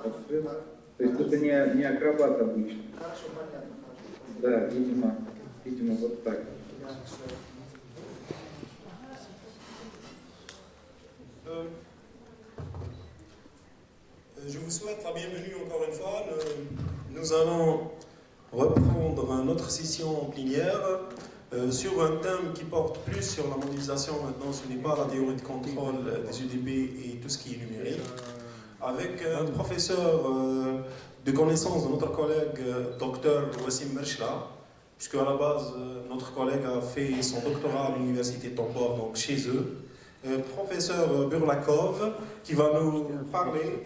открыл. То есть это не акробат обычно. Хорошо, понятно. Да, видимо вот так. Je vous souhaite la bienvenue encore une fois. Nous allons reprendre notre session en plénière sur un thème qui porte plus sur la modélisation maintenant. Ce n'est pas la théorie de contrôle des UDP et tout ce qui est numérique. Avec un professeur de connaissance de notre collègue Dr Wassim Merchla, puisque à la base notre collègue a fait son doctorat à l'université de Tombor, donc chez eux. Professeur Burlakov, qui va nous parler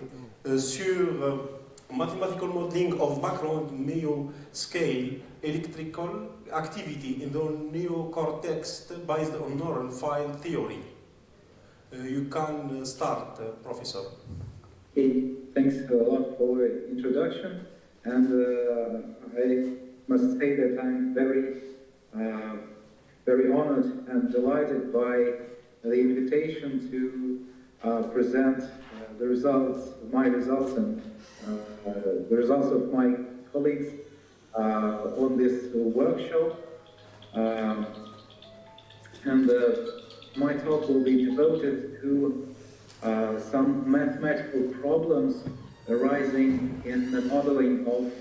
sur mathematical modeling of macro and meo scale electrical activity in the neocortex based on neural file theory. You can start, Professor. Okay, thanks a lot for the introduction, and I must say that I'm very honored and delighted by the invitation to present the results, my results, and the results of my colleagues on this workshop. My talk will be devoted to some mathematical problems arising in the modeling of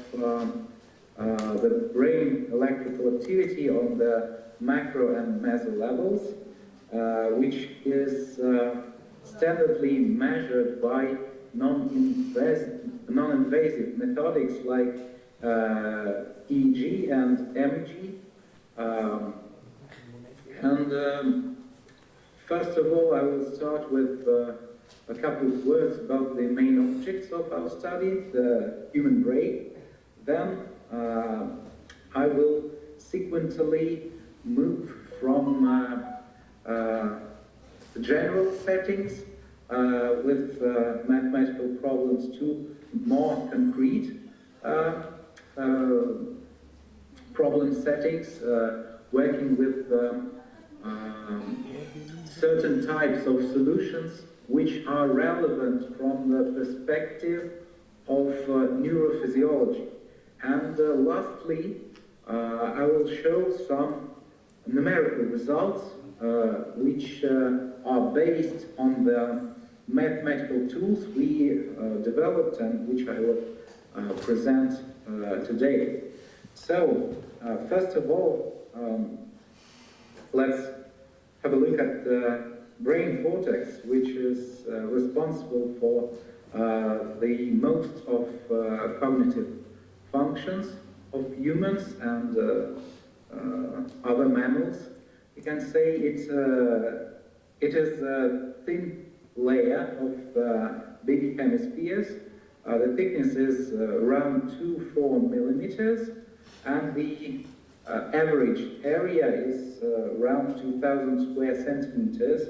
the brain electrical activity on the macro and meso levels, which is standardly measured by non-invasive methodics like EEG and MEG. First of all, I will start with a couple of words about the main objects of our study, the human brain. Then I will sequentially move from the general settings with mathematical problems to more concrete problem settings, working with certain types of solutions which are relevant from the perspective of neurophysiology. And lastly, I will show some numerical results which are based on the mathematical tools we developed and which I will present today. So, first of all, let's have a look at the brain cortex, which is responsible for the most of cognitive functions of humans and other mammals. You can say it is a thin layer of big hemispheres. The thickness is around 2-4 millimeters, and the average area is around 2,000 square centimeters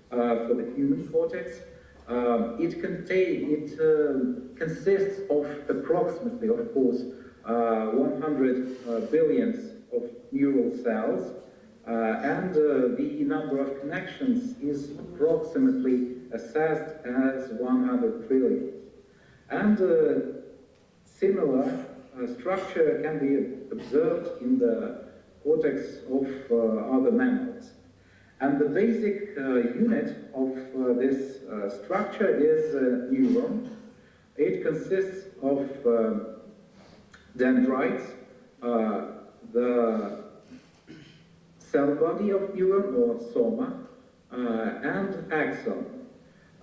for the human cortex. It consists of approximately, of course, 100 billions of neural cells, and the number of connections is approximately assessed as 100 trillion. And similar structure can be observed in the cortex of other mammals. And the basic unit of this structure is a neuron. It consists of dendrites, the cell body of neuron, or soma, and axon.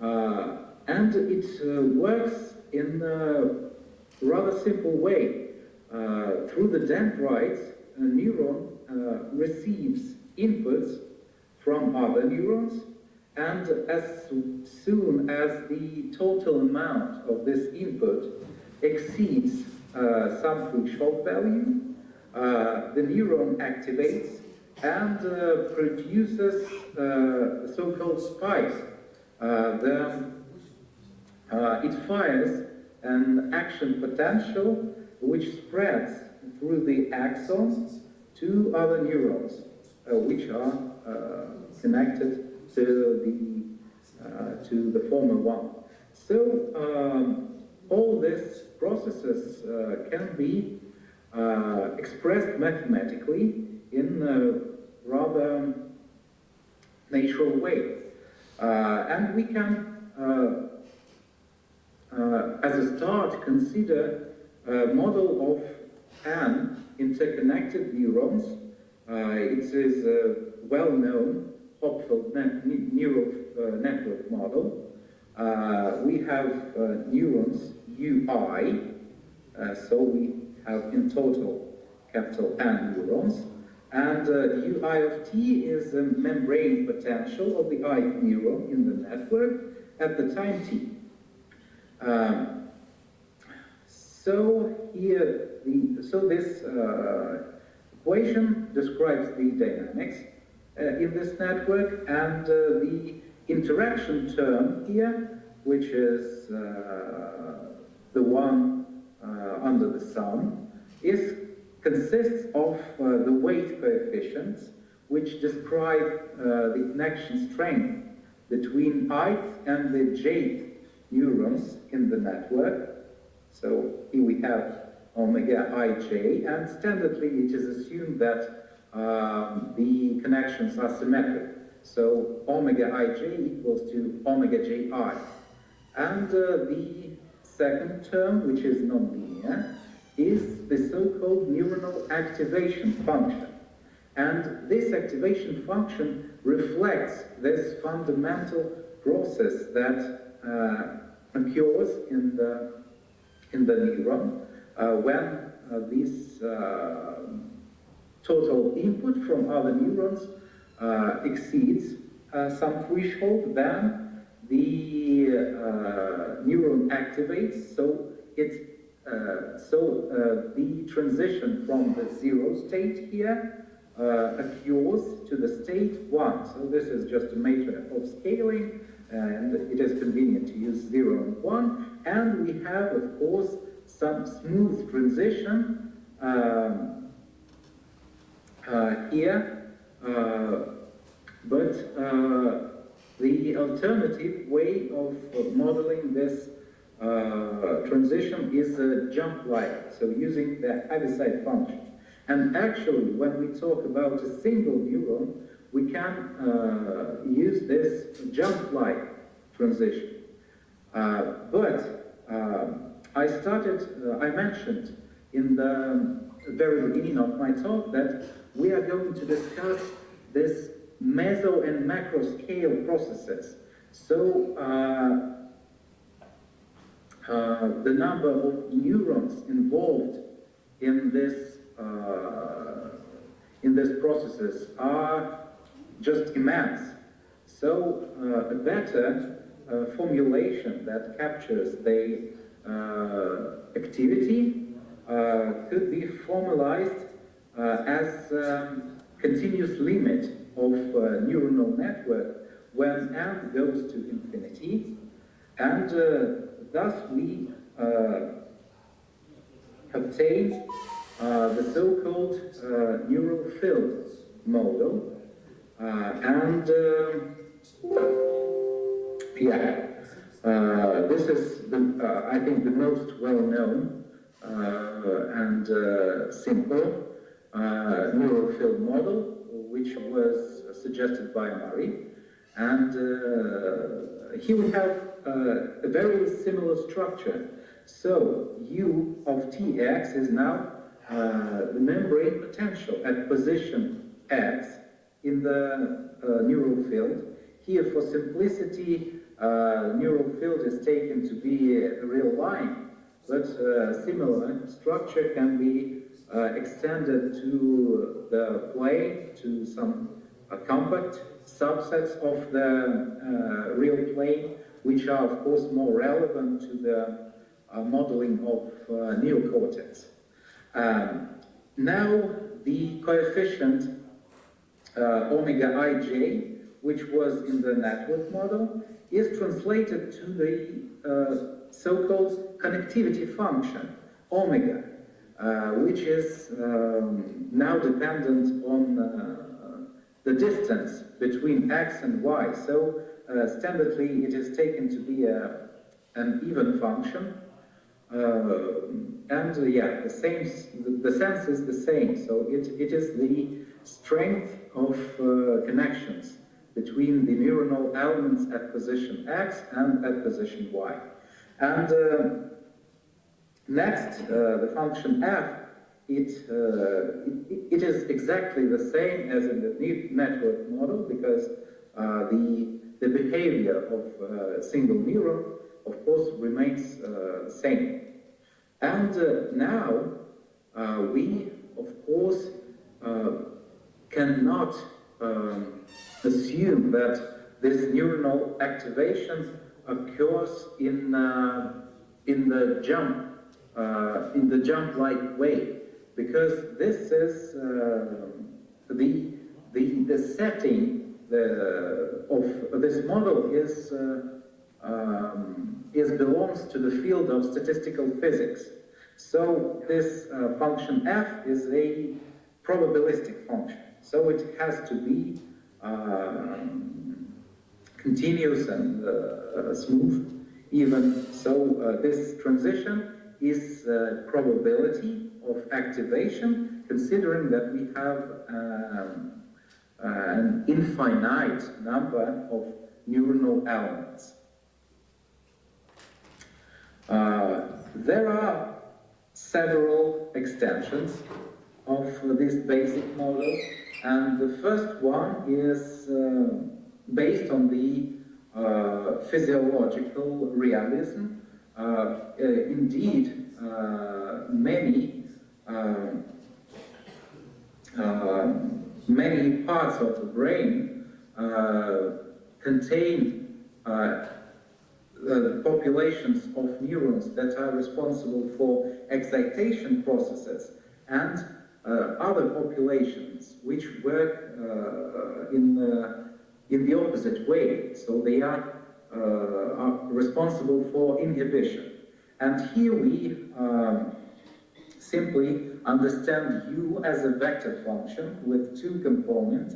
And it works in a rather simple way. Through the dendrites, a neuron receives inputs from other neurons, and as soon as the total amount of this input exceeds some threshold value, the neuron activates and produces a so-called spike. It fires an action potential which spreads through the axons to other neurons, which are connected to the former one. So all these processes can be expressed mathematically in a rather natural way. And we can, as a start, consider a model of an interconnected neurons. It is a well-known Hopfield neural network model. We have neurons UI, so we have in total capital N neurons, and UI of t is the membrane potential of the ith neuron in the network at the time t. So here, this equation describes the dynamics in this network, and the interaction term here, which is the one under the sum, consists of the weight coefficients, which describe the connection strength between ith and the jth neurons in the network. So here we have omega ij, and standardly it is assumed that the connections are symmetric. So omega ij equals to omega ji. And the second term, which is nonlinear, is the so-called neuronal activation function. And this activation function reflects this fundamental process that occurs in the neuron when this total input from other neurons exceeds some threshold. Then the neuron activates, so the transition from the zero state here occurs to the state 1. So this is just a matter of scaling, and it is convenient to use 0 and 1. And we have, of course, some smooth transition here, but the alternative way of modeling this transition is a jump-like, so using the Heaviside function. And actually, when we talk about a single neuron, we can use this jump-like transition. But I mentioned in the very beginning of my talk that we are going to discuss this meso and macro scale processes. So the number of neurons involved in this processes are just immense. So a better formulation that captures the activity could be formalized as continuous limit of neuronal network when n goes to infinity, and thus we obtain the so-called neural field model, this is I think the most well-known and simple neural field model, which was suggested by Murray. And here we have a very similar structure. So U of Tx is now the membrane potential at position x in the neural field. Here, for simplicity, neural field is taken to be a real line, but similar structure can be extended to the plane, to some compact subsets of the real plane, which are, of course, more relevant to the modeling of neocortex. Now, the coefficient omega ij, which was in the network model, is translated to the so-called connectivity function, omega, which is now dependent on the distance between x and y. So standardly it is taken to be an even function, and yeah, the sense is the same. So it is the strength of connections between the neuronal elements at position X and at position Y. And next, the function f, it is exactly the same as in the network model, because the behavior of a single neuron, of course, remains the same. And now we, of course, cannot assume that this neuronal activation occurs in the jump-like way, because this is the setting of this model belongs to the field of statistical physics. So this function f is a probabilistic function. So it has to be continuous and smooth, even. So this transition is probability of activation, considering that we have an infinite number of neuronal elements. There are several extensions of this basic model, and the first one is based on the physiological realism. Indeed, many parts of the brain contain populations of neurons that are responsible for excitation processes, and other populations which work in the opposite way. So they are responsible for inhibition. And here we simply understand U as a vector function with two components.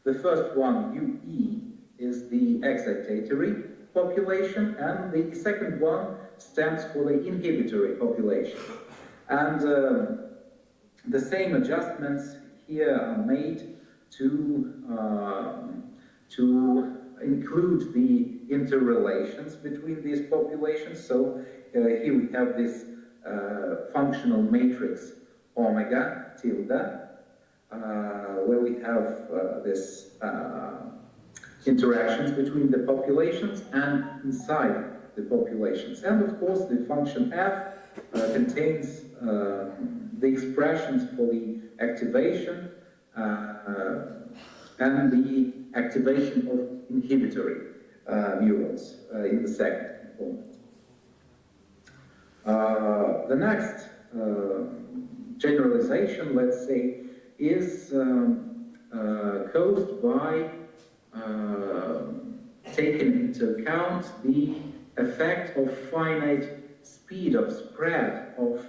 The first one, UE, is the excitatory population, and the second one stands for the inhibitory population. And the same adjustments here are made to include the interrelations between these populations. So here we have this functional matrix omega tilde, where we have this interactions between the populations and inside the populations. And of course, the function f contains the expressions for the activation and the activation of inhibitory neurons in the second component. The next generalization, let's say, is caused by taking into account the effect of finite speed of spread of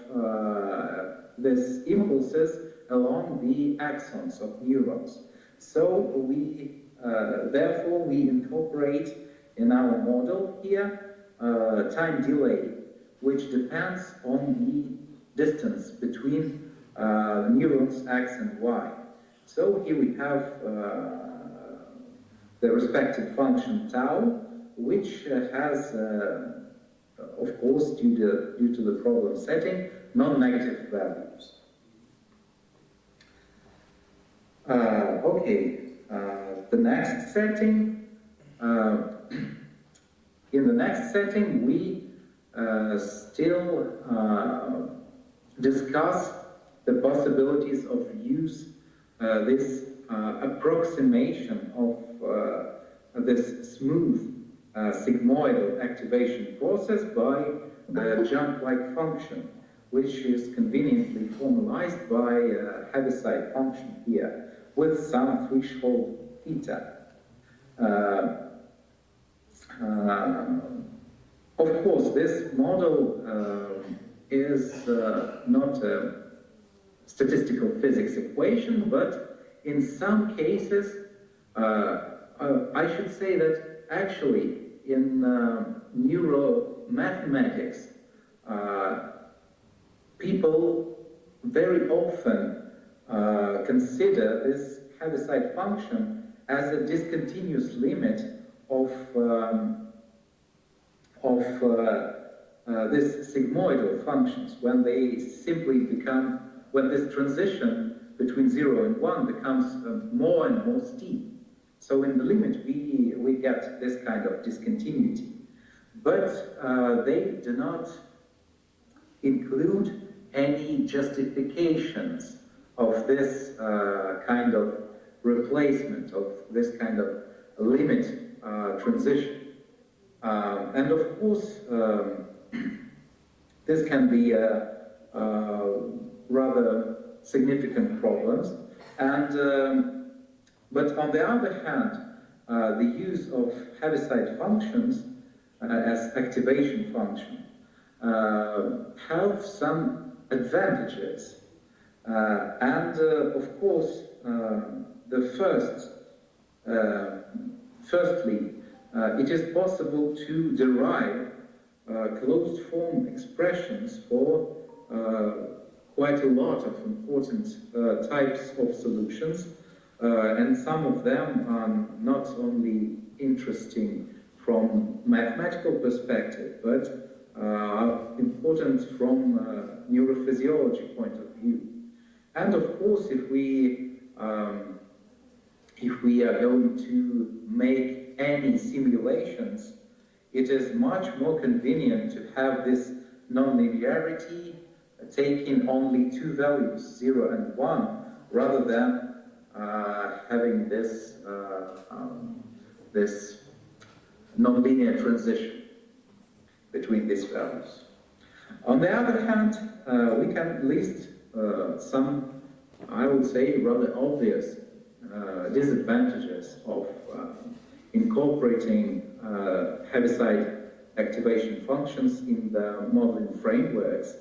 these impulses along the axons of neurons. So we, therefore, we incorporate in our model here time delay, which depends on the distance between neurons X and Y. So here we have the respective function tau, which has, of course, due to the problem setting, non-negative values. The next setting. In the next setting, we still discuss the possibilities of use this approximation of this smooth sigmoidal activation process by the jump-like function, which is conveniently formalized by a Heaviside function here with some threshold theta. Of course, this model is not a statistical physics equation, but in some cases, I should say that actually in neuromathematics, people very often consider this Heaviside function as a discontinuous limit of this sigmoidal functions, when they simply become, when this transition between 0 and 1 becomes more and more steep. So in the limit we get this kind of discontinuity. But they do not include any justifications of this kind of replacement, of this kind of limit transition. And of course, this can be rather significant problems. And but on the other hand, the use of Heaviside functions as activation function have some advantages. And of course, firstly, it is possible to derive closed form expressions for quite a lot of important types of solutions, and some of them are not only interesting from mathematical perspective, but important from neurophysiology point of view. And of course, if we are going to make any simulations, it is much more convenient to have this nonlinearity taking only two values, 0 and 1, rather than having this this nonlinear transition between these values. On the other hand, we can list some, I would say, rather obvious disadvantages of incorporating Heaviside activation functions in the modeling frameworks.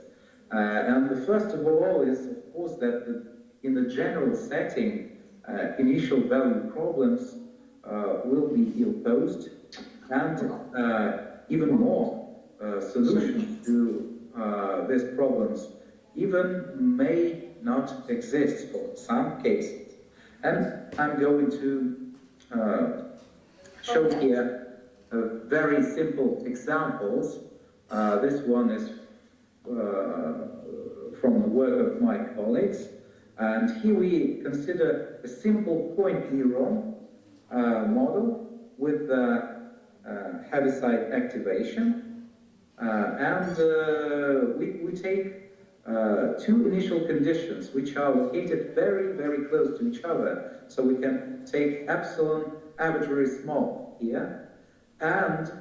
And the first of all is, of course, that in the general setting, initial value problems will be ill-posed, and even more, solutions to these problems even may not exist for some cases. And I'm going to show here very simple examples. This one is from the work of my colleagues. And here we consider a simple point neuron model with Heaviside activation. And we take two initial conditions which are located very, very close to each other. So we can take epsilon arbitrary small here, and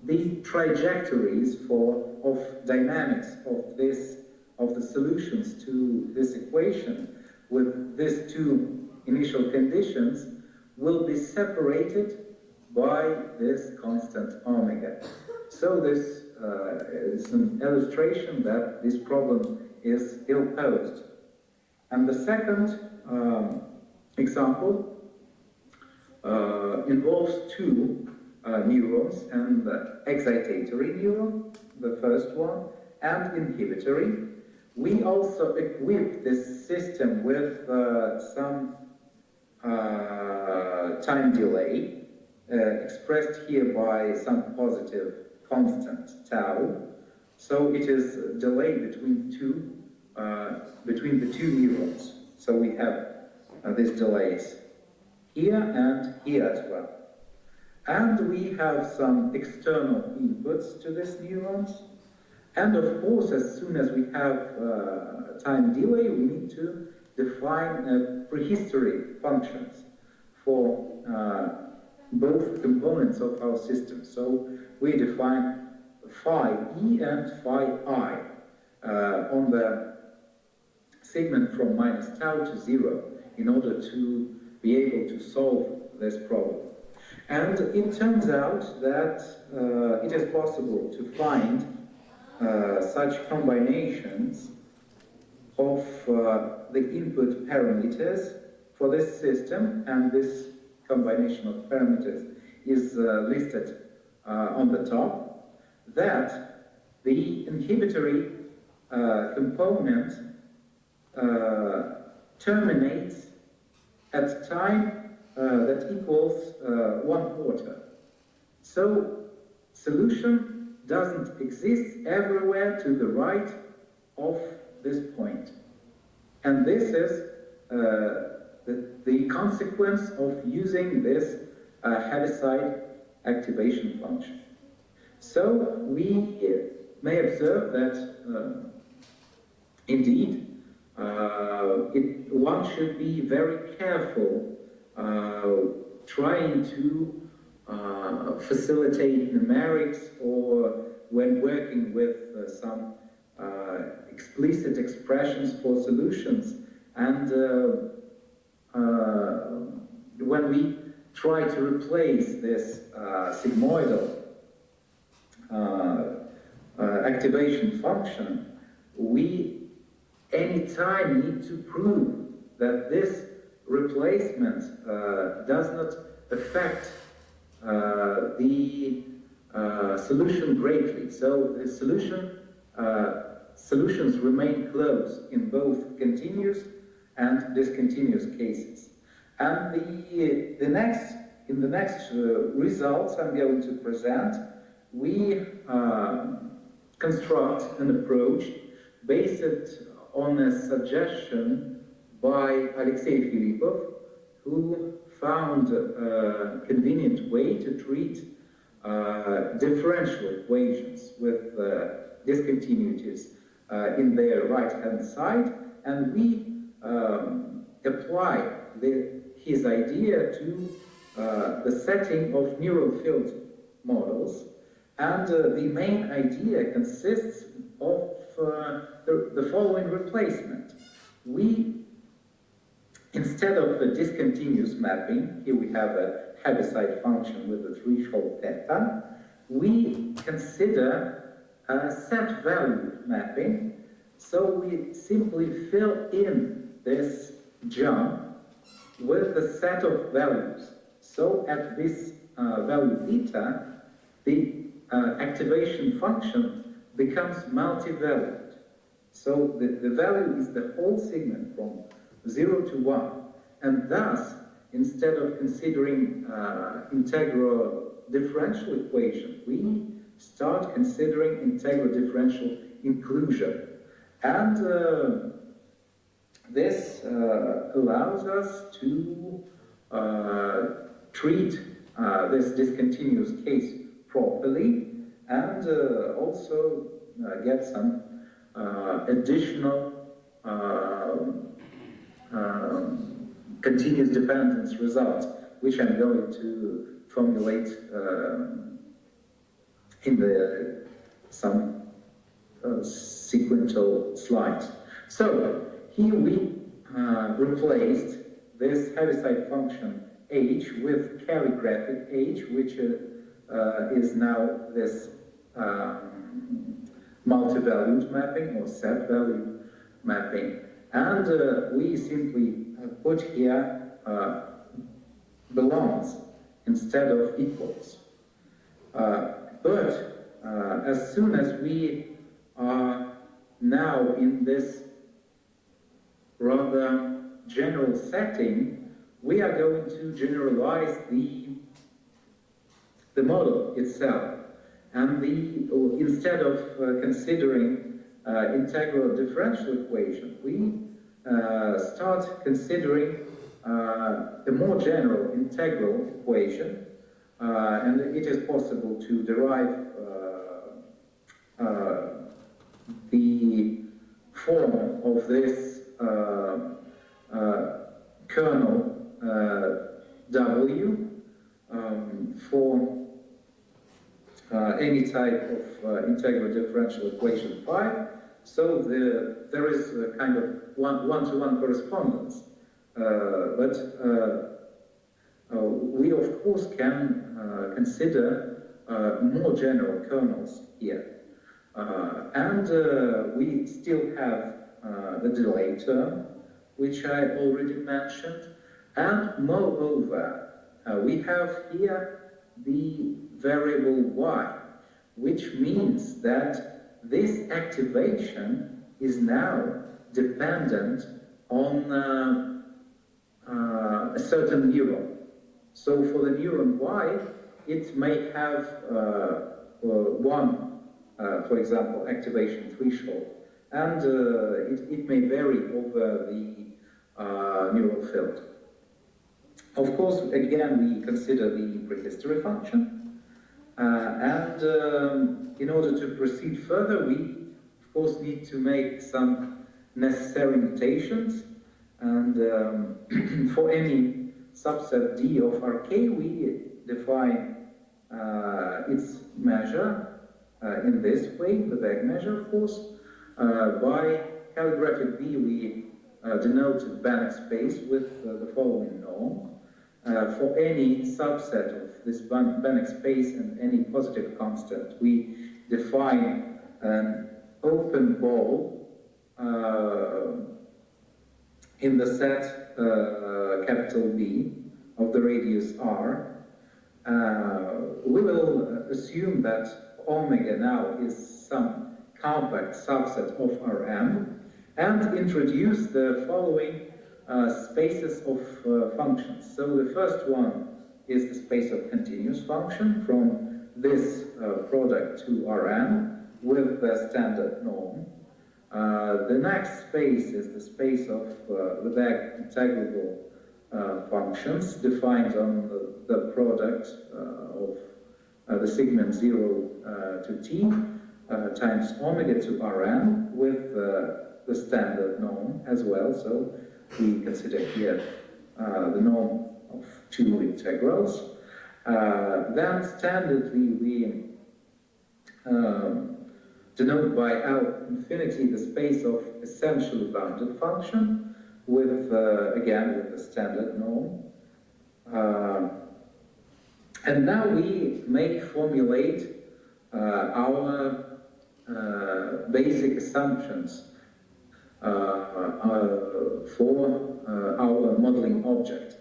the trajectories of dynamics of the solutions to this equation with these two initial conditions will be separated by this constant omega. So this is an illustration that this problem is ill-posed. And the second example involves two neurons, and the excitatory neuron, the first one, and inhibitory. We also equip this system with some time delay, expressed here by some positive constant tau. So it is delay between the two neurons. So we have these delays here and here as well. And we have some external inputs to these neurons. And of course, as soon as we have time delay, we need to define prehistory functions for both components of our system. So we define phi e and phi I on the segment from minus tau to 0 in order to be able to solve this problem. And it turns out that it is possible to find such combinations of the input parameters for this system, and this combination of parameters is listed on the top, that the inhibitory component terminates at time that equals 1/4. So solution doesn't exist everywhere to the right of this point. And this is the consequence of using this Heaviside activation function. So we may observe that indeed one should be very careful trying to facilitate numerics, or when working with some explicit expressions for solutions, and when we try to replace this sigmoidal activation function, we anytime need to prove that this replacement does not affect the solution greatly. So the solutions remain closed in both continuous and discontinuous cases. And in the next results I'm going to present, we construct an approach based on a suggestion by Alexei Filippov, who found a convenient way to treat differential equations with discontinuities in their right-hand side, and we apply his idea to the setting of neural field models. And the main idea consists of the following replacement. We, instead of a discontinuous mapping, here we have a Heaviside function with a threshold theta, we consider a set value mapping. So we simply fill in this jump with a set of values. So at this value theta, the activation function becomes multivalued. So the value is the whole segment from 0 to 1. And thus, instead of considering integral differential equation, we start considering integral differential inclusion. And this allows us to treat this discontinuous case properly, and also get some additional continuous dependence results, which I'm going to formulate in some sequential slides. So here we replaced this Heaviside function h with calligraphic h, which is now this multi-valued mapping or set value mapping. And we simply put here belongs instead of equals. But as soon as we are now in this rather general setting, we are going to generalize the model itself. And instead of considering integral differential equation, we start considering a more general integral equation, and it is possible to derive the form of this kernel W for any type of integral differential equation phi. So there is a kind of one-to-one correspondence. But we of course can consider more general kernels here. And we still have the delay term, which I already mentioned. And moreover, we have here the variable y, which means that this activation is now dependent on a certain neuron. So for the neuron Y, it may have one, for example, activation threshold, and it may vary over the neural field. Of course, again, we consider the prehistory function, and in order to proceed further, we, of course, need to make some necessary notations, and for any subset D of Rk, we define its measure in this way, the Lebesgue measure, of course. By calligraphic B, we denote Banach space with the following norm. For any subset of this Banach space and any positive constant, we define an open ball in the set capital B of the radius R. We will assume that omega now is some compact subset of Rm and introduce the following spaces of functions. So the first one is the space of continuous function from this product to Rn with the standard norm. The next space is the space of Lebesgue integrable functions defined on the product of the segment 0 to t times omega to Rn with the standard norm as well. So we consider here the norm of two integrals. Then standardly we denote by L infinity the space of essentially bounded function with, again, with the standard norm. And now we may formulate our basic assumptions for our modeling object.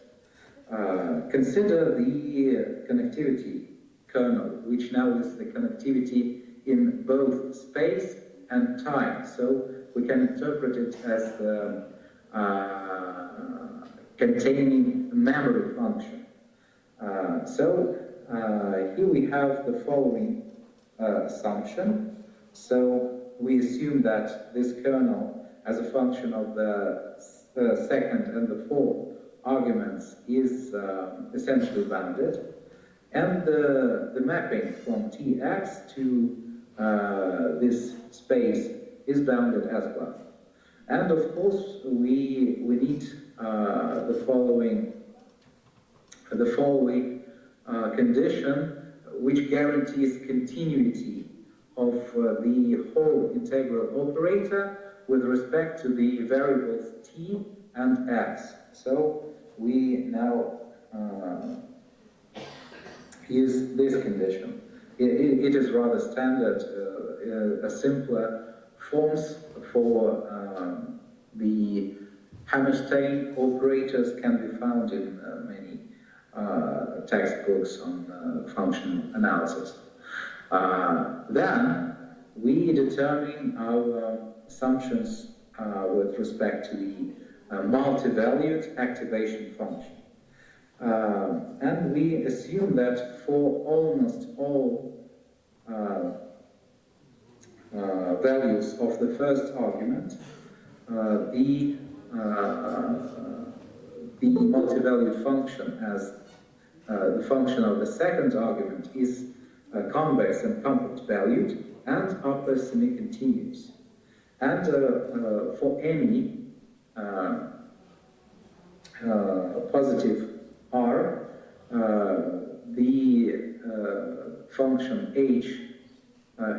Consider the connectivity kernel, which now is the connectivity in both space and time. So we can interpret it as containing a memory function. So here we have the following assumption. So we assume that this kernel, as a function of the second and the fourth arguments, is essentially bounded, and the mapping from Tx to this space is bounded as well. And of course, we need the following condition, which guarantees continuity of the whole integral operator with respect to the variables t and x. So we now use this condition. It is rather standard. A simpler forms for the Hammerstein operators can be found in many textbooks on function analysis. Then we determine our assumptions with respect to the multi-valued activation function. And we assume that for almost all values of the first argument, the multi-valued function as the function of the second argument is convex and compact valued and upper semi-continuous. And for any positive R, the function h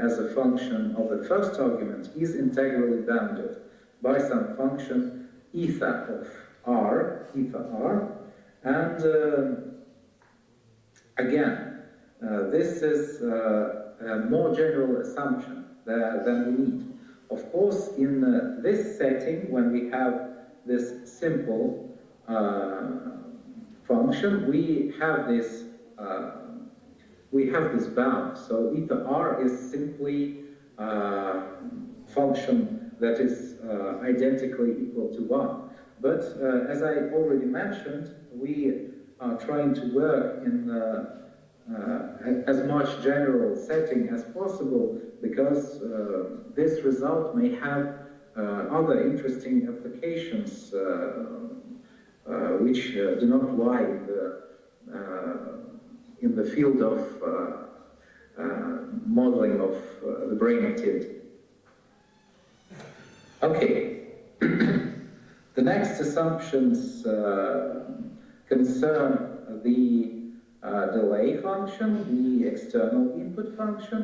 as a function of the first argument is integrally bounded by some function eta of R, and again, this is a more general assumption than we need. Of course, in this setting, when we have this simple function, we have this bound. So eta R is simply function that is identically equal to 1. But as I already mentioned, we are trying to work in as much general setting as possible, because this result may have other interesting applications which do not lie in the field of modeling of the brain activity. Okay, the next assumptions concern the delay function, the external input function,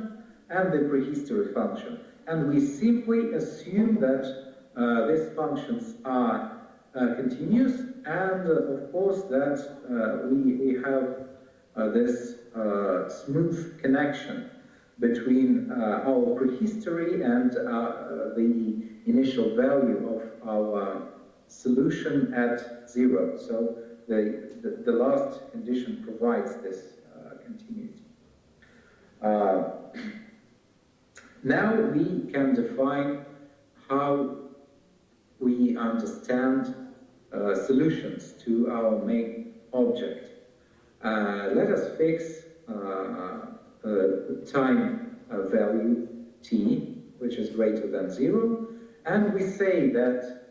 and the prehistory function. And we simply assume that these functions are continuous, and of course that we have this smooth connection between our prehistory and the initial value of our solution at 0. So the last condition provides this continuity. Now we can define how we understand solutions to our main object. Let us fix time value t, which is greater than 0, and we say that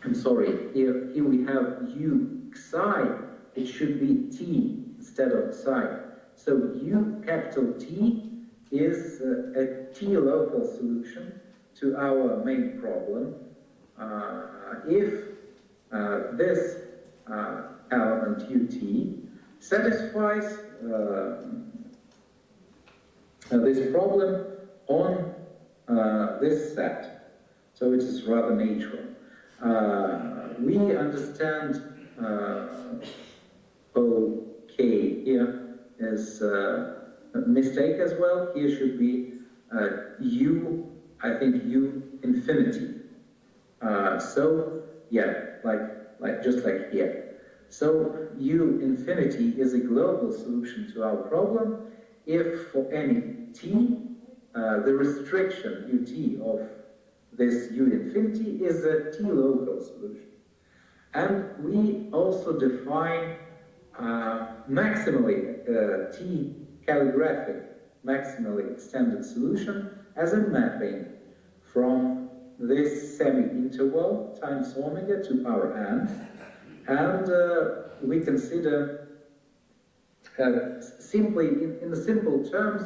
I'm sorry, here we have u psi, it should be t instead of psi. So u capital T is a t-local solution to our main problem. If this element ut satisfies this problem on this set. So it is rather natural. We understand OK here is a mistake as well. Here should be u, I think u infinity. So yeah, just like here. So u infinity is a global solution to our problem if for any t, the restriction ut of this u infinity is a t-local solution. And we also define maximally t calligraphic maximally extended solution as a mapping from this semi-interval times omega to power n. And we consider simply, in the simple terms,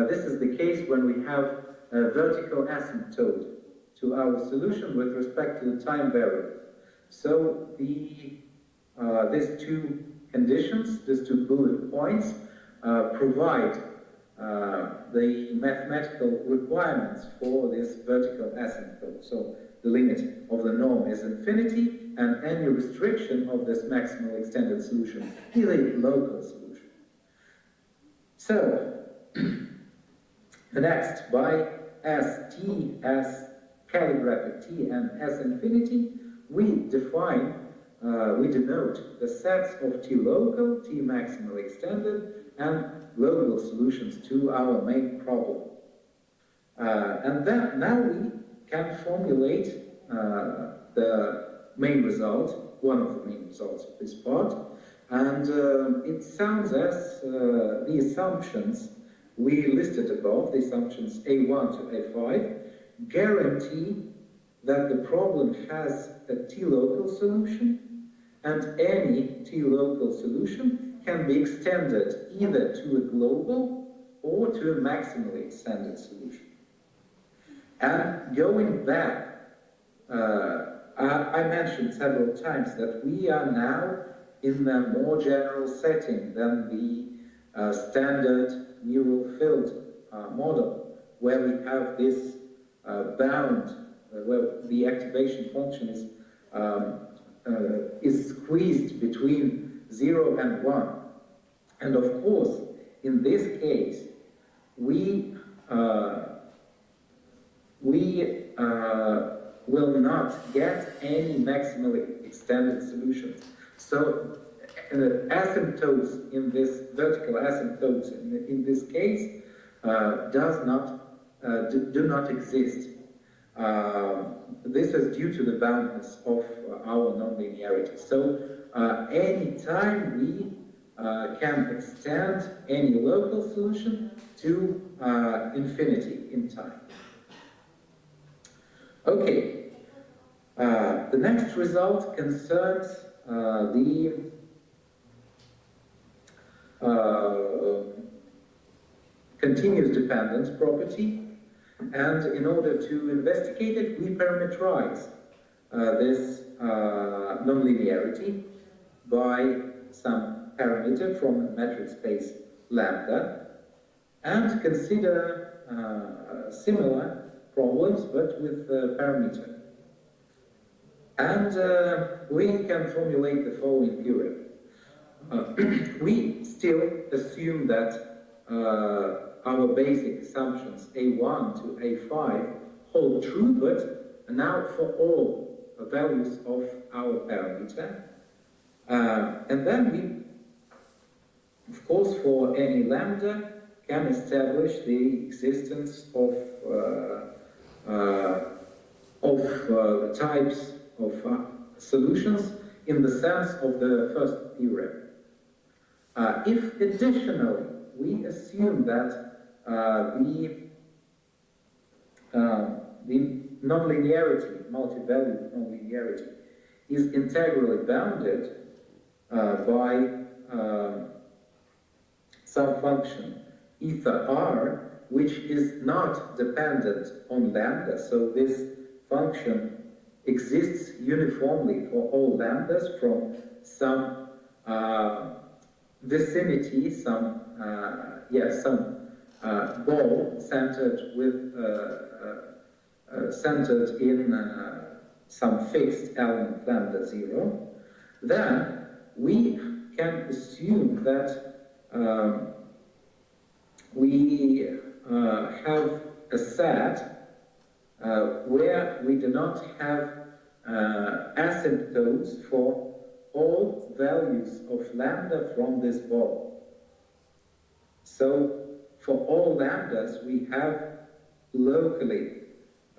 this is the case when we have a vertical asymptote to our solution with respect to the time variable. So these two conditions, these two bullet points, provide the mathematical requirements for this vertical asymptote. So the limit of the norm is infinity, and any restriction of this maximally extended solution is a local solution. So, next, by St as calligraphic t and S infinity, we define, we denote the sets of t local, t maximally extended, and local solutions to our main problem. And then now we can formulate the main result, one of the main results of this part, and it sounds as the assumptions we listed above, the assumptions A1 to A5, guarantee that the problem has a t-local solution, and any t-local solution can be extended either to a global or to a maximally extended solution. And going back, I mentioned several times that we are now in a more general setting than the standard neural field model, where we have this bound, where the activation function is squeezed between 0 and 1. And of course, in this case, we will not get any maximally extended solutions. So asymptotes in this vertical asymptotes in this case does not do not exist. This is due to the boundness of our nonlinearity. So any time we can extend any local solution to infinity in time. Okay, the next result concerns the continuous dependence property, and in order to investigate it, we parameterize this nonlinearity by some parameter from the metric space lambda, and consider similar problems but with parameter. And we can formulate the following theorem. We still assume that our basic assumptions A1 to A5 hold true, but now for all values of our parameter. And then we, of course, for any lambda, can establish the existence of the types of solutions in the sense of the first theorem. If additionally we assume that the nonlinearity, multi-valued nonlinearity, is integrally bounded by some function ether r, which is not dependent on lambda, so this function exists uniformly for all lambdas from some vicinity, some ball centered with centered in some fixed element lambda 0, then we can assume that we have a set where we do not have asymptotes for all values of lambda from this ball. So for all lambdas we have locally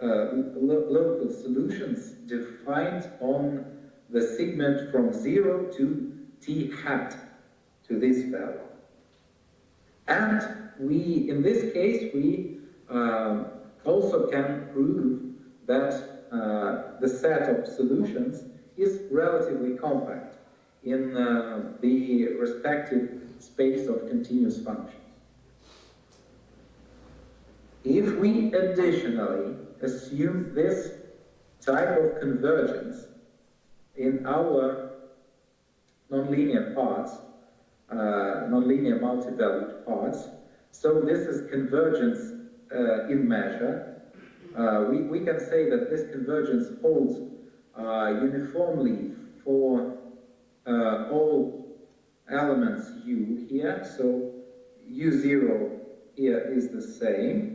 local solutions defined on the segment from 0 to t hat to this value. And we, in this case, we also can prove that the set of solutions is relatively compact in the respective space of continuous functions. If we additionally assume this type of convergence in our nonlinear parts, nonlinear multi-valued parts, so this is convergence in measure, we can say that this convergence holds uniformly for all elements u here, so u0 here is the same,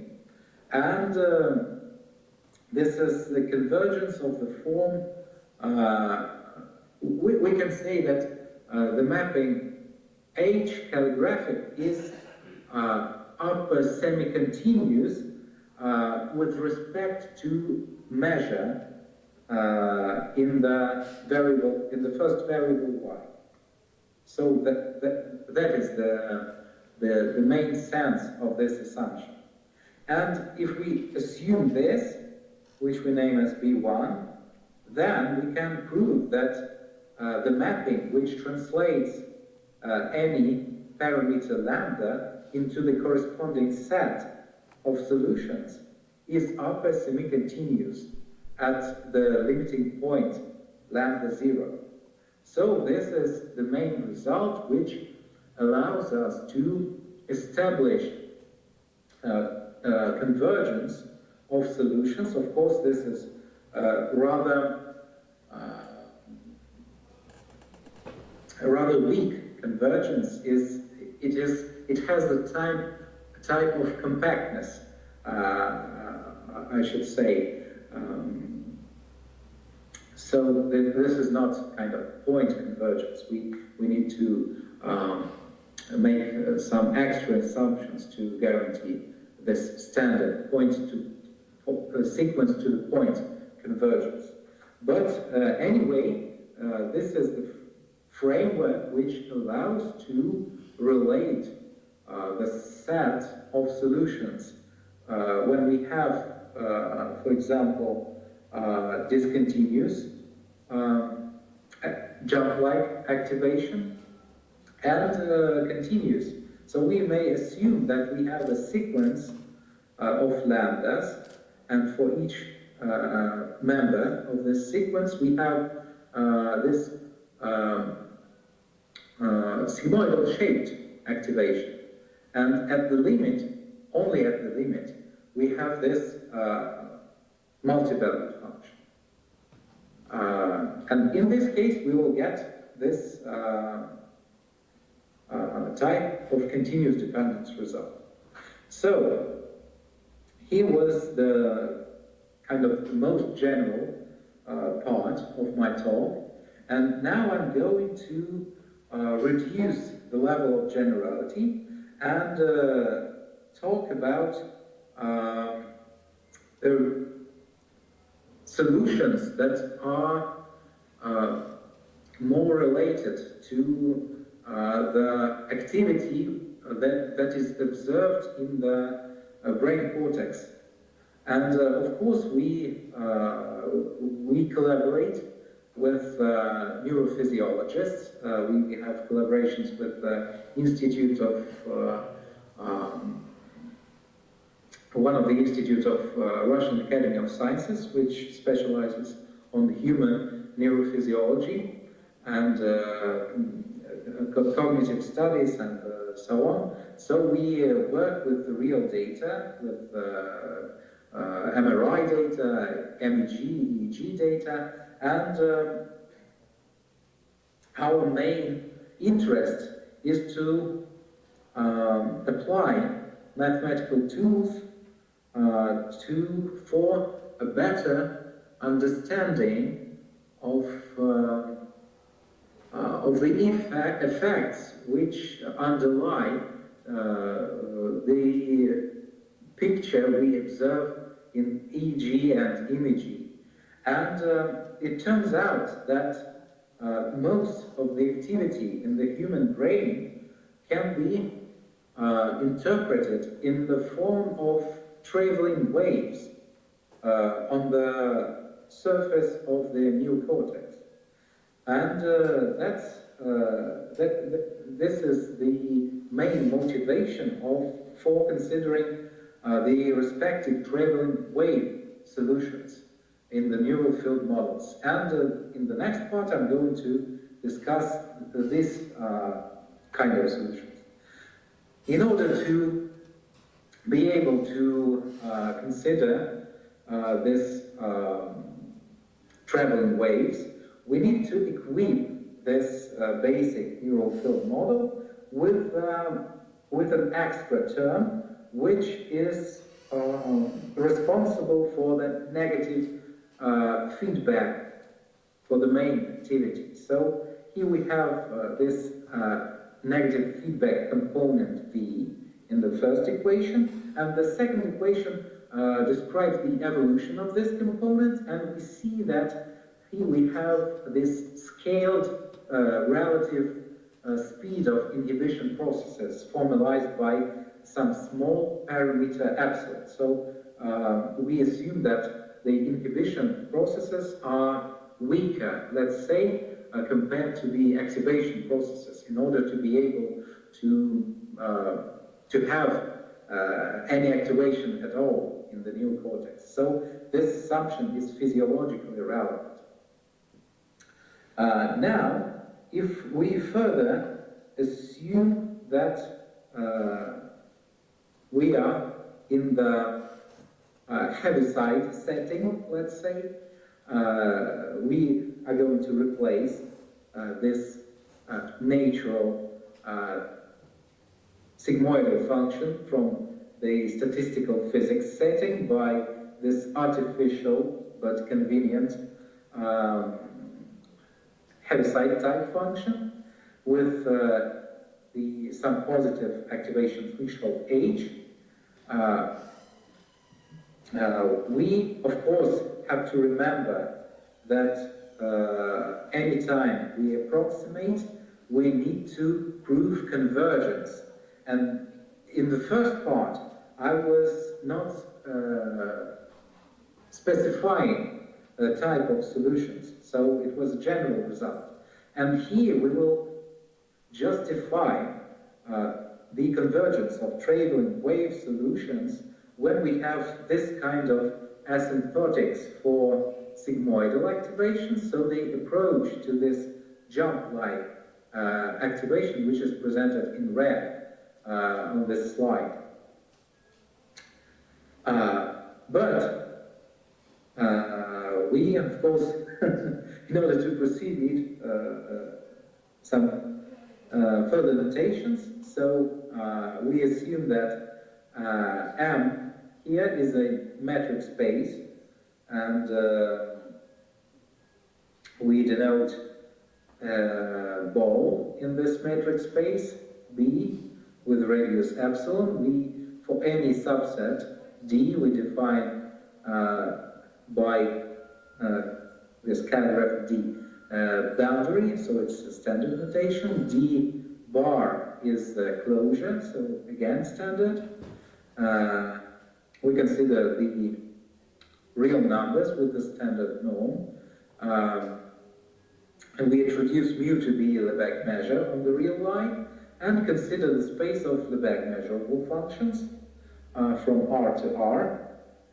and this is the convergence of the form. We can say that the mapping H calligraphic is upper semi-continuous with respect to measure in the variable, in the first variable y. So that is the main sense of this assumption. And if we assume this, which we name as B1, then we can prove that the mapping which translates any parameter lambda into the corresponding set of solutions is upper semi-continuous at the limiting point lambda 0. So this is the main result which allows us to establish convergence of solutions. Of course, this is rather a rather weak convergence. It has the type of compactness, I should say. So this is not kind of point convergence. We need to make some extra assumptions to guarantee this standard sequence to the point convergence. But anyway, this is the framework which allows to relate the set of solutions when we have, for example, discontinuous jump-like activation and continuous. So we may assume that we have a sequence of lambdas, and for each member of this sequence we have this sigmoidal shaped activation. And at the limit, only at the limit, we have this multivalued function. And in this case, we will get this type of continuous dependence result. So, here was the kind of the most general part of my talk, and now I'm going to reduce the level of generality and talk about the solutions that are more related to the activity that is observed in the brain cortex. And of course we collaborate with neurophysiologists. We have collaborations with the Institute of one of the institutes of Russian Academy of Sciences, which specializes on human neurophysiology and cognitive studies and so on. So we work with the real data, with MRI data, MEG, EEG data, and our main interest is to apply mathematical tools for a better understanding of the effects which underlie the picture we observe in EEG and imaging. And it turns out that most of the activity in the human brain can be interpreted in the form of traveling waves on the surface of the neocortex. And this is the main motivation for considering the respective traveling wave solutions in the neural field models. And in the next part, I'm going to discuss this kind of solutions. In order to be able to consider this traveling waves, we need to equip this basic neural field model with an extra term which is responsible for the negative feedback for the main activity. So here we have this negative feedback component V in the first equation, and the second equation describes the evolution of this component, and we see that here we have this scaled relative speed of inhibition processes formalized by some small parameter epsilon. So we assume that the inhibition processes are weaker, let's say, compared to the activation processes, in order to be able to have any activation at all in the neocortex. So this assumption is physiologically relevant. Now, if we further assume that we are in the heaviside setting, let's say, we are going to replace this natural sigmoidal function from the statistical physics setting by this artificial but convenient heaviside type function with some positive activation threshold H. we, of course, have to remember that anytime we approximate, we need to prove convergence. And in the first part, I was not specifying the type of solutions, so it was a general result. And here we will justify the convergence of traveling wave solutions when we have this kind of asymptotics for sigmoidal activation, so they approach to this jump-like activation, which is presented in red on this slide. But we, of course, in order to proceed, need some further notations. So we assume that M here is a metric space, and we denote ball in this metric space, B, with radius epsilon. We, for any subset, D, we define by this category D boundary, so it's a standard notation. D bar is the closure, so again standard. We consider the real numbers with the standard norm. And we introduce mu to be a Lebesgue measure on the real line, and consider the space of Lebesgue measurable functions from R to R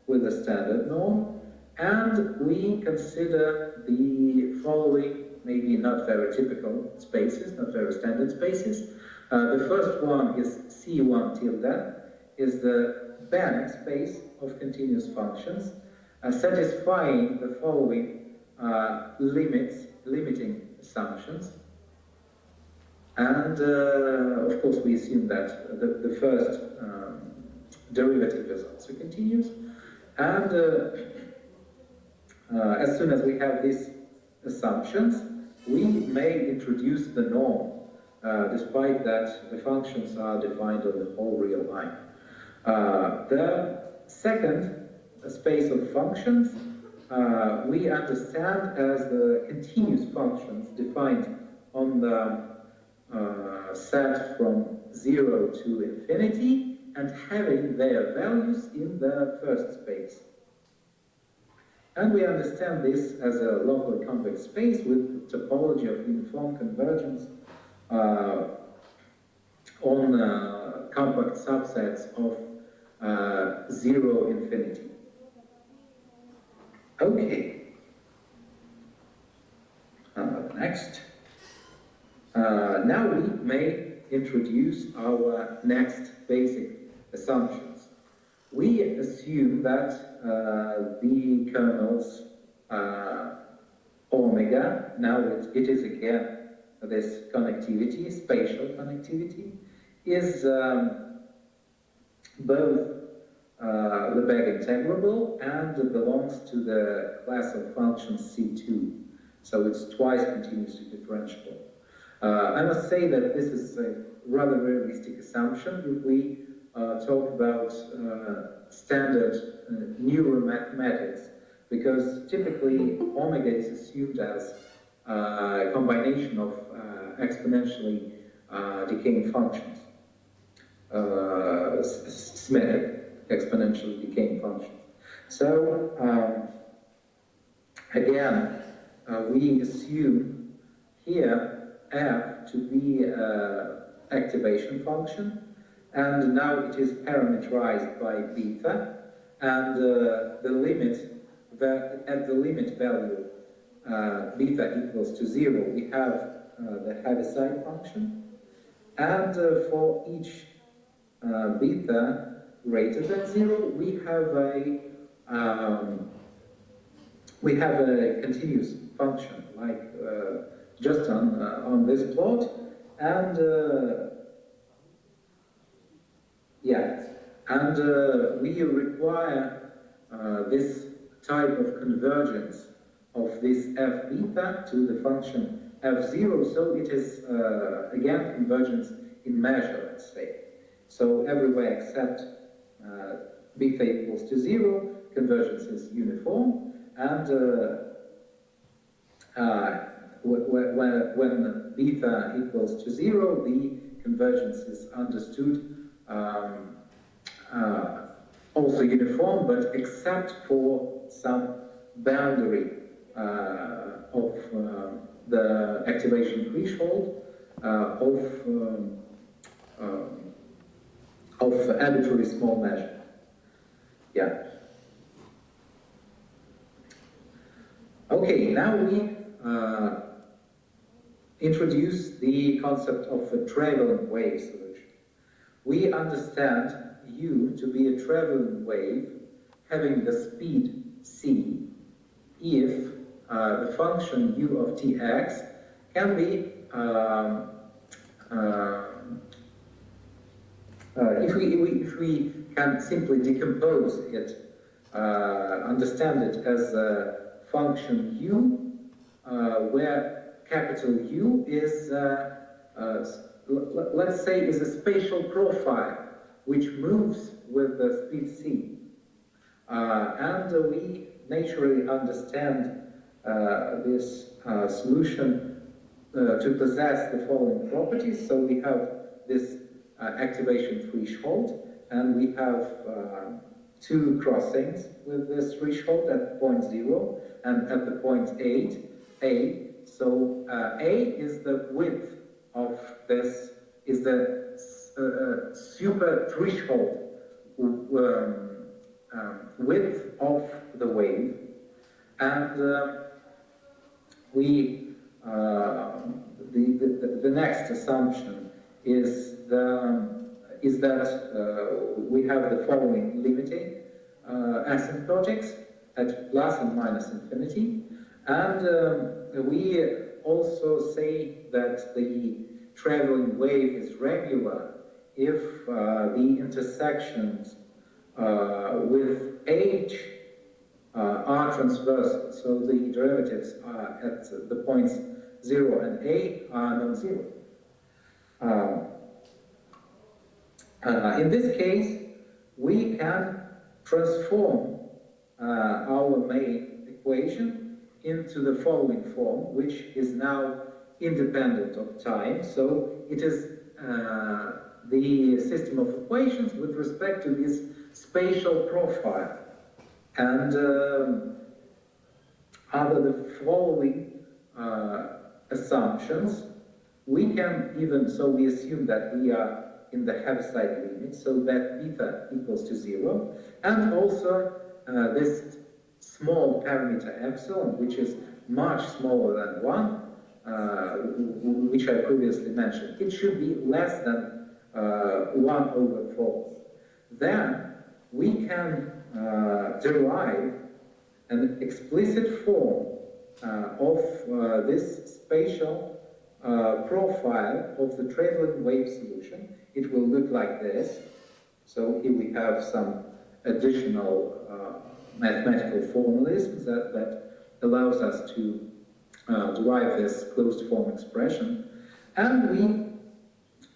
with a standard norm. And we consider the following, maybe not very typical spaces, not very standard spaces. The first one is C1 tilde, is the Banach space of continuous functions, satisfying the following limiting assumptions. And of course we assume that the first derivative is also continuous. And as soon as we have these assumptions, we may introduce the norm, despite that the functions are defined on the whole real line. The second space of functions we understand as the continuous functions defined on the set from 0 to infinity and having their values in the first space. And we understand this as a locally convex space with topology of uniform convergence on compact subsets of 0 infinity. Okay. Next. Now we may introduce our next basic assumptions. We assume that the kernels omega, now it is again this connectivity, spatial connectivity, is both Lebesgue integrable and belongs to the class of functions C2. So it's twice continuously differentiable. I must say that this is a rather realistic assumption if we talk about standard neuromathematics, because typically omega is assumed as a combination of exponentially decaying functions, symmetric exponentially decaying functions. So again, we assume here f to be an activation function, and now it is parameterized by beta, and at the limit value beta equals to 0, we have the Heaviside function, and for each beta greater than 0, we have a continuous function, like just on this plot, and we require this type of convergence of this f beta to the function f0, so it is again convergence in measure, let's say. So everywhere except beta equals to 0, convergence is uniform, and when beta equals to 0, the convergence is understood also uniform, but except for some boundary of the activation threshold of arbitrarily small measure. Yeah. Okay, now we introduce the concept of a traveling wave solution. We understand U to be a traveling wave having the speed c if the function u of tx can be if we can simply decompose it, understand it as a function u, where capital U is, let's say, is a spatial profile which moves with the speed c. And we naturally understand this solution to possess the following properties. So we have this activation threshold, and we have two crossings with this threshold at point 0 and at the point 8, A. So A is the width of this, is the super threshold width of the wave, and the next assumption is that we have the following limiting asymptotics at plus and minus infinity, and we also say that the traveling wave is regular if the intersections with h are transversal, so the derivatives at the points 0 and a are non-zero. In this case, we can transform our main equation into the following form, which is now independent of time. So it is the system of equations with respect to this spatial profile. And under the following assumptions, we can even, so we assume that we are in the Heaviside limit, so that beta equals to 0, and also this small parameter epsilon, which is much smaller than 1, which I previously mentioned. It should be less than 1/4. Then we can derive an explicit form of this spatial profile of the traveling wave solution. It will look like this. So here we have some additional mathematical formalisms that allows us to derive this closed form expression. And we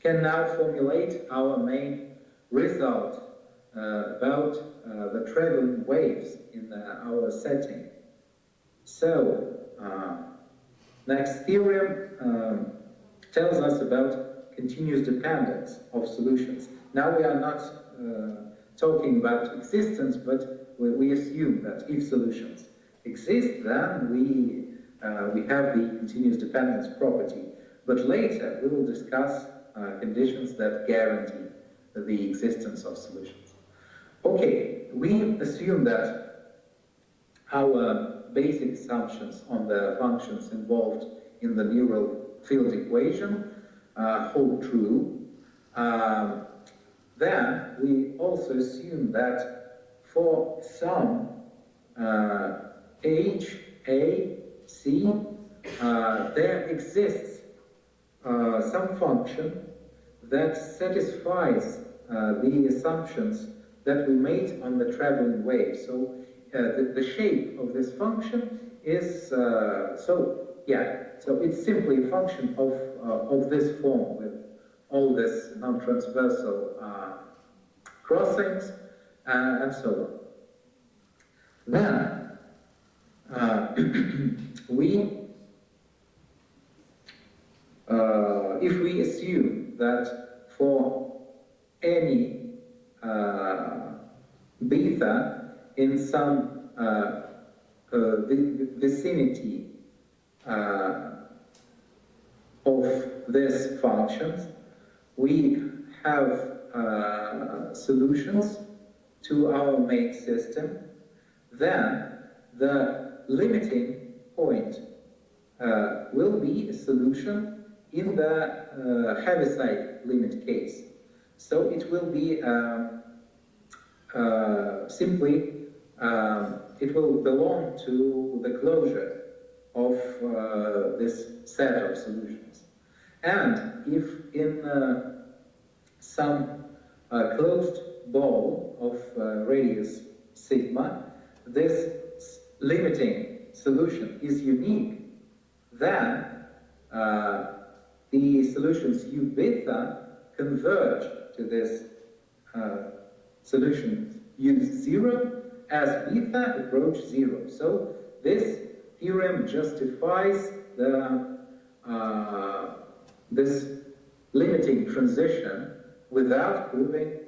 can now formulate our main result about the traveling waves in our setting. So, next theorem tells us about continuous dependence of solutions. Now we are not talking about existence, but we assume that if solutions exist, then we have the continuous dependence property. But later we will discuss conditions that guarantee the existence of solutions. Okay, we assume that our basic assumptions on the functions involved in the neural field equation hold true. Then we also assume that for some h, a, c, there exists some function that satisfies the assumptions that we made on the traveling wave. So the shape of this function is so it's simply a function of this form with all this non-transversal crossings, and so on. Then if we assume that for any beta in some vicinity of this functions, we have solutions to our main system, then the limiting point will be a solution in the Heaviside limit case. So it will be simply, it will belong to the closure of this set of solutions. And if in some closed ball of radius sigma, this limiting solution is unique, then the solutions U beta converge to this solution U0 as beta approach 0. So this theorem justifies the this limiting transition without proving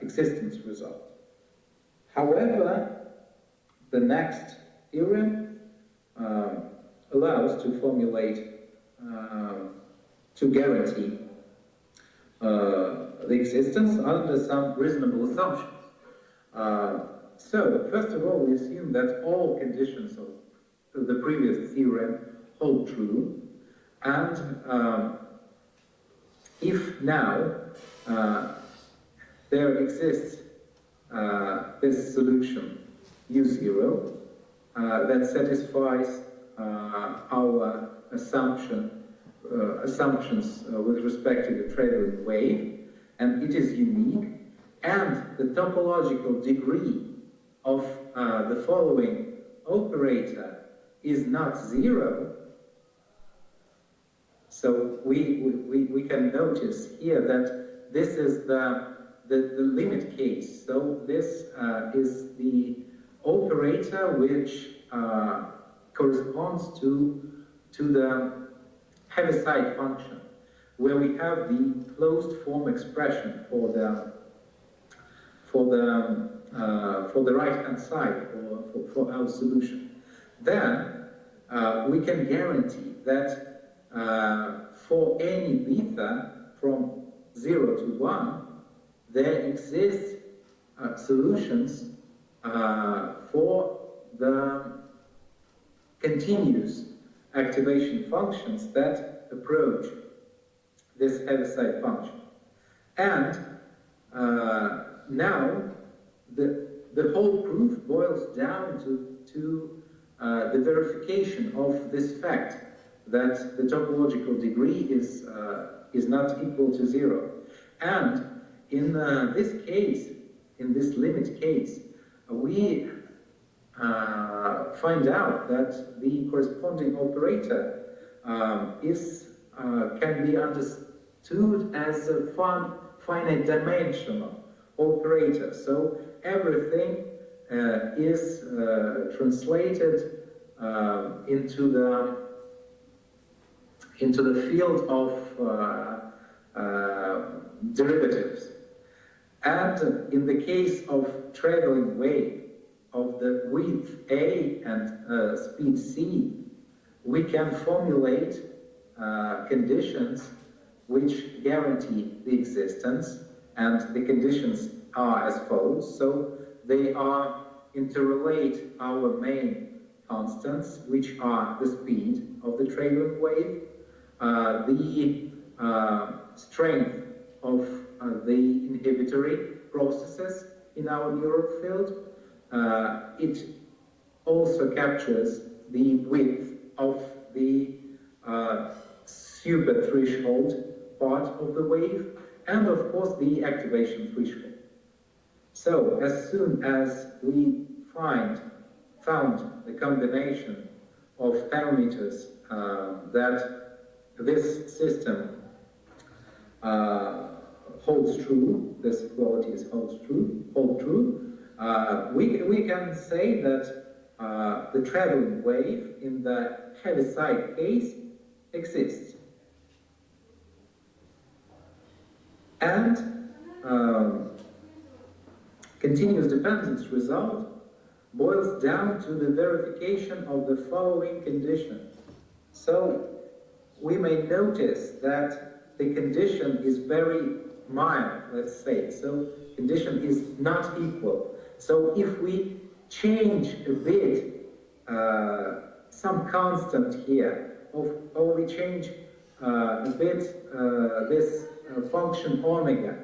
existence result. However, the next theorem allows to formulate, to guarantee the existence under some reasonable assumptions. So, first of all, we assume that all conditions of the previous theorem hold true, and if now there exists this solution U0 that satisfies our assumptions with respect to the traveling wave, and it is unique, and the topological degree of the following operator is not 0, so we can notice here that this is the limit case. So this is the operator which corresponds to the Heaviside function, where we have the closed form expression for the right-hand side for our solution. Then we can guarantee that for any beta from 0 to 1, there exist solutions for the continuous activation functions that approach this Heaviside function. And now the whole proof boils down to the verification of this fact that the topological degree is not equal to 0. And in this case, in this limit case, we find out that the corresponding operator can be understood as a finite dimensional operator. So everything is translated into the field of derivatives. And in the case of traveling wave of the width A and speed C, we can formulate conditions which guarantee the existence, and the conditions are as follows. So they are interrelate our main constants, which are the speed of the traveling wave, the strength of the inhibitory processes in our neural field. It also captures the width of the super threshold part of the wave, and of course the activation threshold. So as soon as we found the combination of parameters that this system holds true, this equality holds true, we can say that the traveling wave in the heaviside case exists. And continuous dependence result boils down to the verification of the following condition. So we may notice that the condition is very mild, let's say. So condition is not equal. So if we change a bit some constant here, or we change a bit this function omega,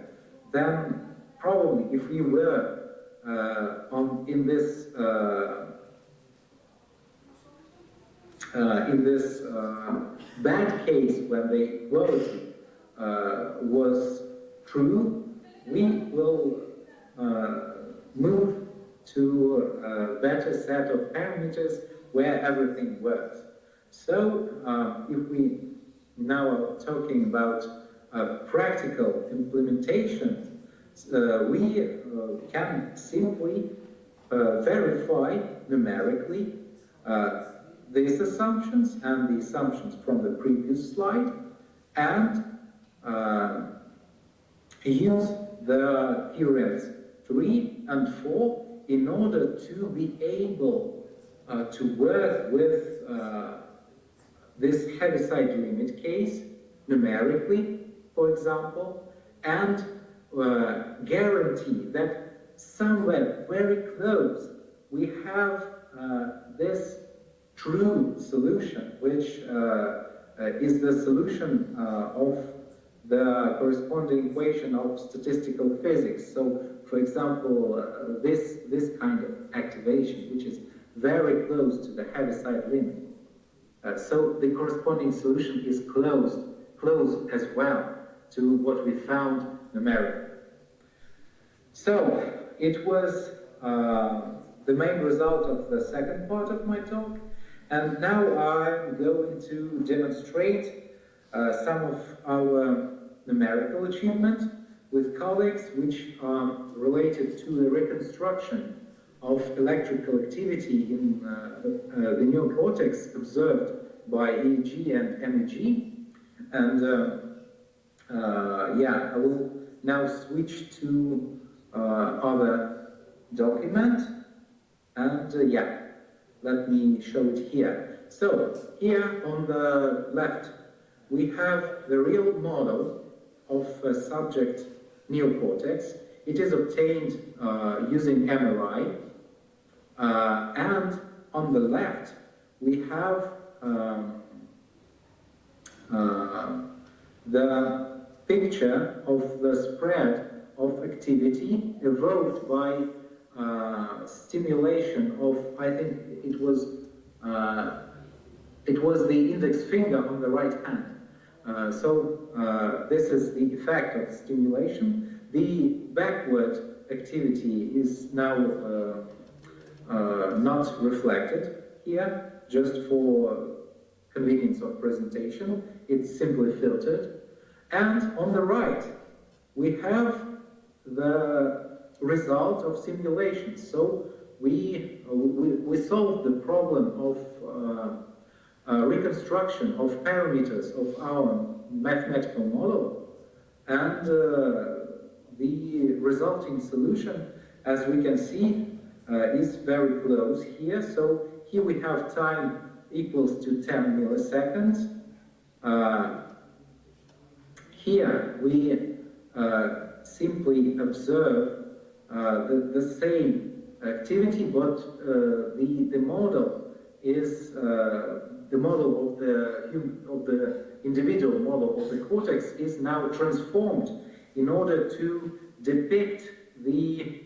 then probably if we were in this bad case when the equality was true, we will move to a better set of parameters where everything works. So if we now are talking about practical implementation, we can simply verify numerically these assumptions and the assumptions from the previous slide, and use the theorems 3 and 4 in order to be able to work with this heaviside limit case numerically, for example, and guarantee that somewhere very close we have this true solution, which is the solution of the corresponding equation of statistical physics. So, for example, this kind of activation, which is very close to the heaviside limit. So the corresponding solution is close as well to what we found numerically. So it was the main result of the second part of my talk, and now I'm going to demonstrate some of our numerical achievements with colleagues which are related to the reconstruction of electrical activity in the neocortex observed by EEG and MEG. And yeah, I will now switch to other document, and yeah, let me show it here. So here on the left we have the real model of a subject neocortex. It is obtained using MRI, and on the left we have the picture of the spread of activity evoked by stimulation of, I think it was the index finger on the right hand. So this is the effect of stimulation. The backward activity is now not reflected here, just for convenience of presentation. It's simply filtered. And on the right, we have the result of simulation. So we solved the problem of reconstruction of parameters of our mathematical model, and the resulting solution, as we can see, is very close here. So here we have time equals to 10 milliseconds. Here we simply observe the same activity, but the model is the model of the individual model of the cortex is now transformed in order to depict the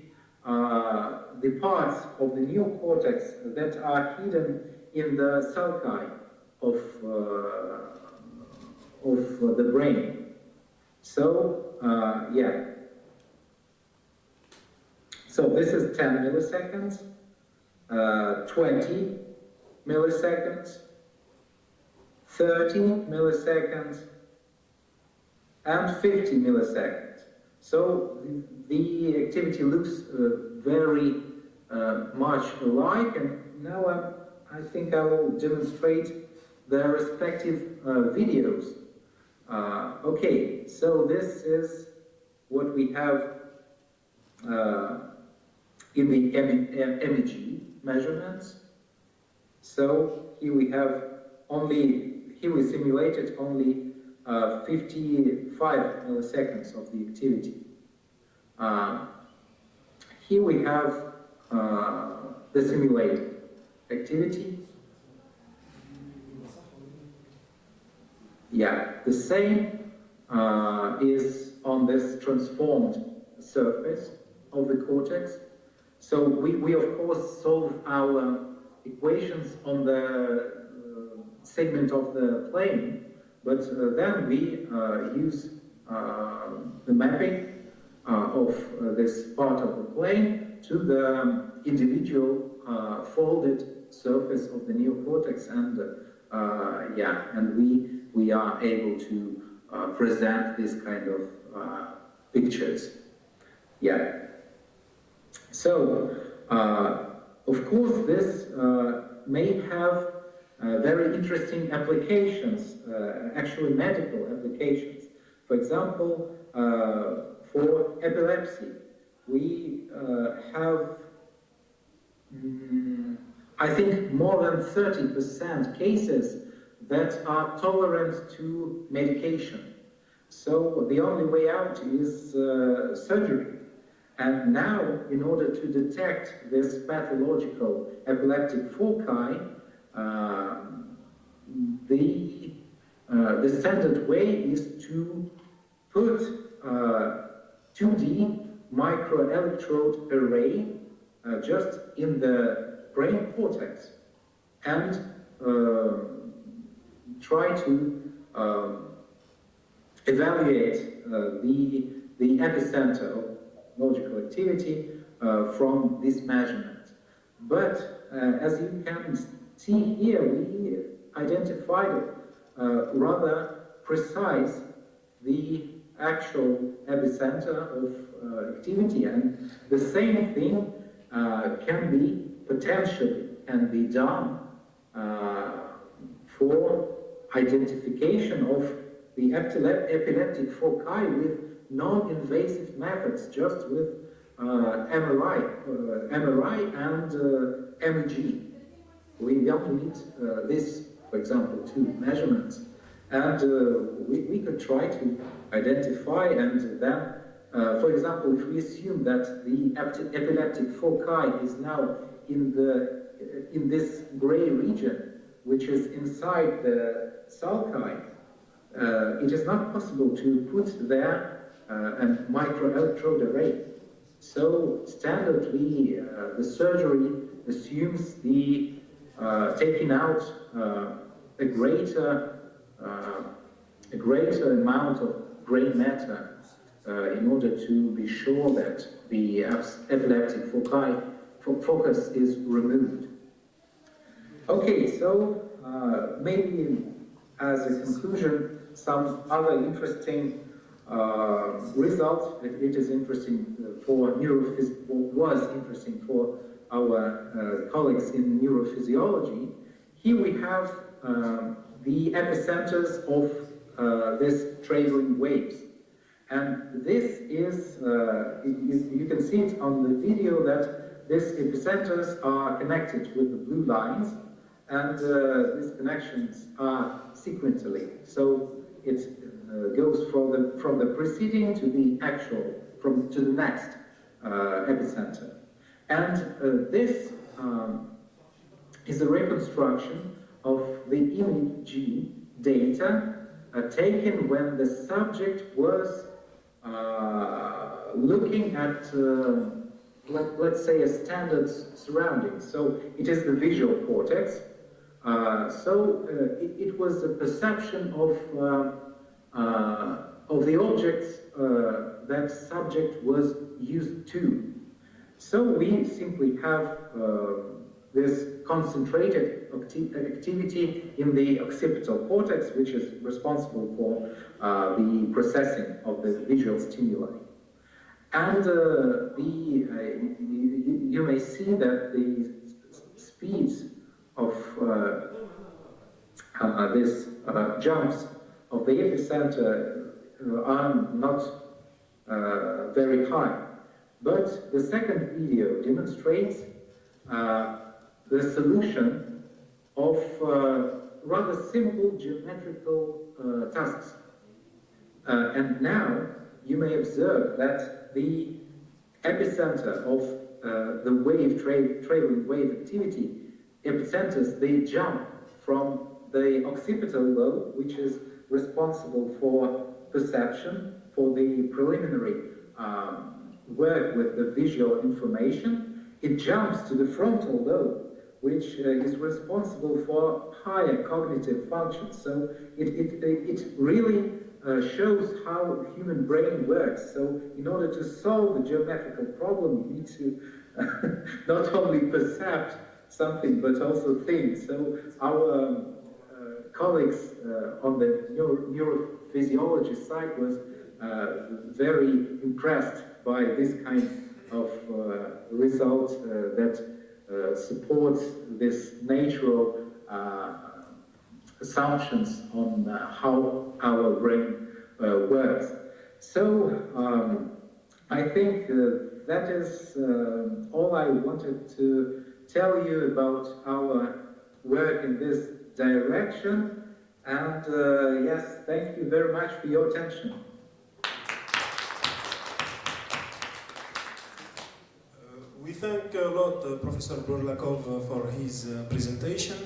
parts of the neocortex that are hidden in the sulci of the brain. So yeah. So this is 10 milliseconds, 20 milliseconds, 30 milliseconds, and 50 milliseconds. So the activity looks very much alike, and now I think I will demonstrate their respective videos. Okay, so this is what we have in the MEG measurements. So here we have here we simulated only 55 milliseconds of the activity. Here we have the simulated activity. Yeah, the same is on this transformed surface of the cortex. So we of course solve our equations on the segment of the plane, but then we use the mapping of this part of the plane to the individual folded surface of the neocortex, and we are able to present this kind of pictures. Yeah. So, of course, this may have very interesting applications, actually medical applications. For example, for epilepsy, we have, I think, more than 30% cases that are tolerant to medication. So the only way out is surgery. And now, in order to detect this pathological epileptic foci, the standard way is to put 2D microelectrode array just in the brain cortex and try to evaluate the epicenter of logical activity from this measurement. But as you can see here, we identified rather precise the actual epicenter of activity, and the same thing potentially can be done for identification of the epileptic foci with non-invasive methods, just with MRI and MEG. We don't need this, for example, two measurements. And we could try to identify, and then, for example, if we assume that the epileptic foci is now in this gray region, which is inside the sulci, it is not possible to put there a microelectrode array. So standardly, the surgery assumes the taking out a greater amount of gray matter in order to be sure that the epileptic focus is removed. Okay, so maybe as a conclusion, some other interesting results. It is interesting for was interesting for our colleagues in neurophysiology. Here we have the epicenters of these traveling waves. And this is, you can see it on the video that these epicenters are connected with the blue lines, and these connections are sequentially. So it goes from the preceding to the actual, to the next epicenter. And this is a reconstruction of the MEG data taken when the subject was looking at, let's say, a standard surrounding. So it is the visual cortex. It was a perception of the objects that subject was used to. So we simply have this concentrated activity in the occipital cortex, which is responsible for the processing of the visual stimuli. And you may see that the speeds of these jumps of the epicenter are not very high. But the second video demonstrates the solution of rather simple geometrical tasks. And now you may observe that the epicenter of the traveling wave activity, epicenters, they jump from the occipital lobe, which is responsible for perception, for the preliminary work with the visual information. It jumps to the frontal lobe, which is responsible for higher cognitive functions. So it really shows how human brain works. So in order to solve a geometrical problem, you need to not only perceive something, but also think. So our colleagues on the neurophysiology side was very impressed by this kind of result that supports this natural assumptions on how our brain works. So I think that is all I wanted to tell you about our work in this direction. And yes, thank you very much for your attention. We thank a lot Professor Burlakov for his presentation,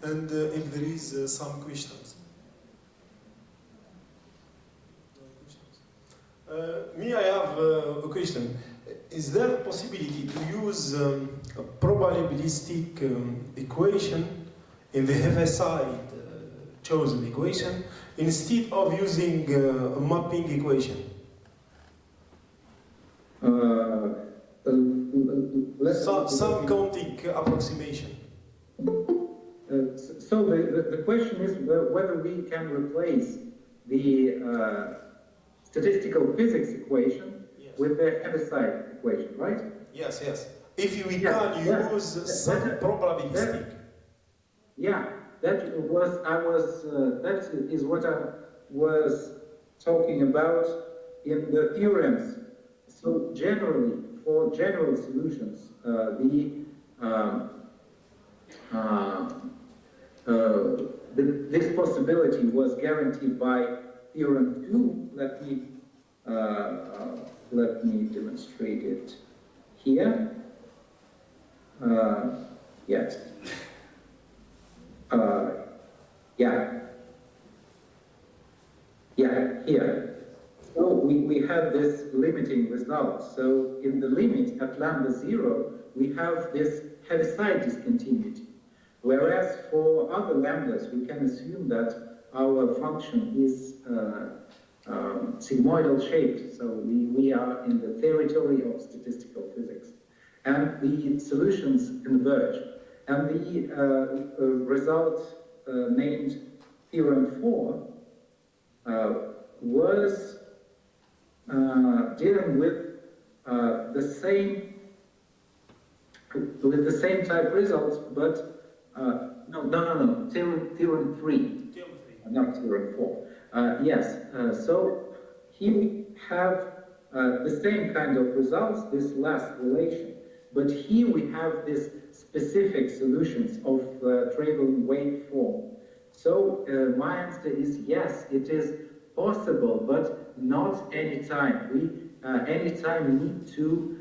and if there is some questions. Me, I have a question. Is there a possibility to use a probabilistic equation in the Heaviside chosen equation instead of using a mapping equation? Some counting approximation. So the question is whether we can replace the statistical physics equation with the Heaviside equation, right? Yes, yes. If we can use some probabilistic. That is what I was talking about in the theorems. So generally, for general solutions, this possibility was guaranteed by theorem 2. Let me demonstrate it here. Yes. Here. So we have this limiting result. So in the limit at lambda 0, we have this Heaviside discontinuity. Whereas for other lambdas, we can assume that our function is sigmoidal shaped. So we are in the territory of statistical physics. And the solutions converge. And the result named theorem 4 was dealing with the same type results, but no, theorem 3, not theorem 4. Yes, so here we have the same kind of results, this last relation, but here we have this specific solutions of traveling wave form. So my answer is yes, it is possible, but not anytime. Anytime need to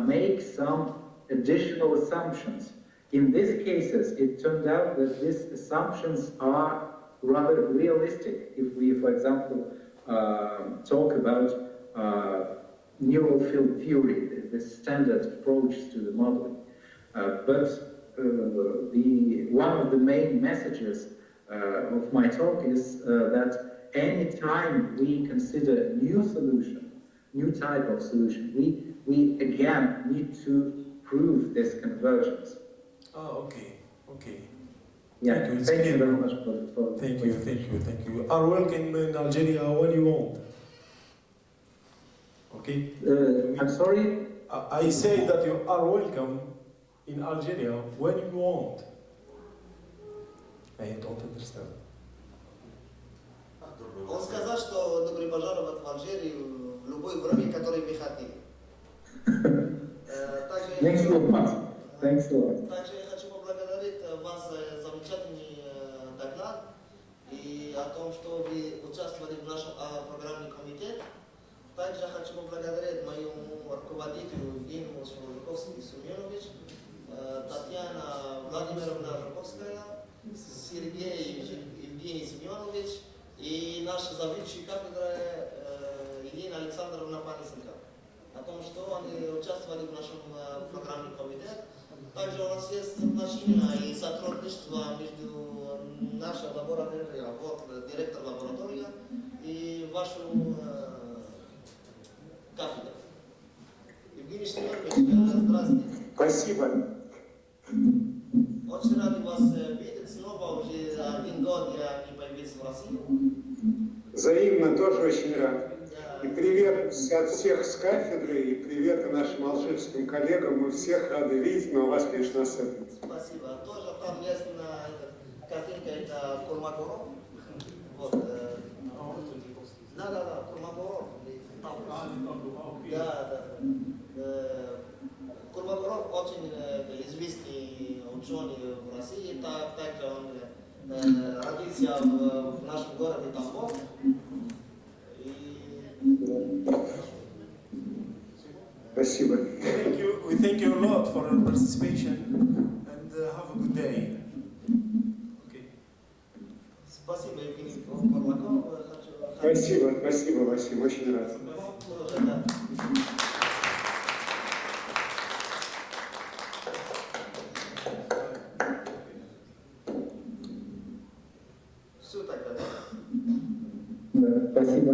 make some additional assumptions. In these cases, it turned out that these assumptions are rather realistic. If we, for example, talk about neural field theory, the standard approach to the modeling. But one of the main messages of my talk is that any time we consider new solution, new type of solution, we again need to prove this convergence. Oh, okay. Yeah, thank you very much for thank you. You are welcome in Algeria when you want. Okay? I'm sorry? I say that you are welcome in Algeria when you want. I don't understand. Он сказал, что добро пожаловать в Алжирию в любое время, которое вы хотите. Thanks a lot. Thanks a lot. Также я хочу поблагодарить вас за замечательный доклад и о том, что вы участвовали в нашем программном комитете. Также я хочу поблагодарить моему руководителю Евгению Жуковскому-Семеновичу, Татьяна Владимировна Жуковская, Сергей Евгений Семенович и наш заведующий кафедры Елена Александровна Панисенко. О том, что они участвовали в нашем программном комитете. Также у нас есть отношения и сотрудничество между нашей лабораторией, директор лаборатории и вашу кафедру. Евгений Семенович, здравствуйте. Спасибо. Очень рад вас видеть снова, уже 1 год я не появился в России. Взаимно, тоже очень рад. И привет от всех с кафедры, и привет нашим алжирским коллегам. Мы всех рады видеть, но у вас, конечно, особенно. Спасибо. Тоже там есть картинка, это Курмагоров. Вот. Да, Курмагоров. Да. Курмагоров очень известный ученый в России. Также он родился в нашем городе Тамбов. Спасибо. We thank you a lot for your participation and have a good day. Okay. Спасибо, Евгений Курмагоров. Спасибо, Васим, очень рад. Все тогда. Спасибо.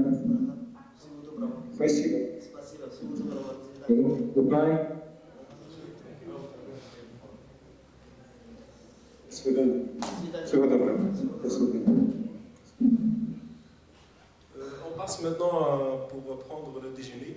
Всего доброго. Спасибо. Спасибо, всего доброго. Goodbye. До свидания. Всего доброго. До свидания. On passe maintenant pour prendre le déjeuner.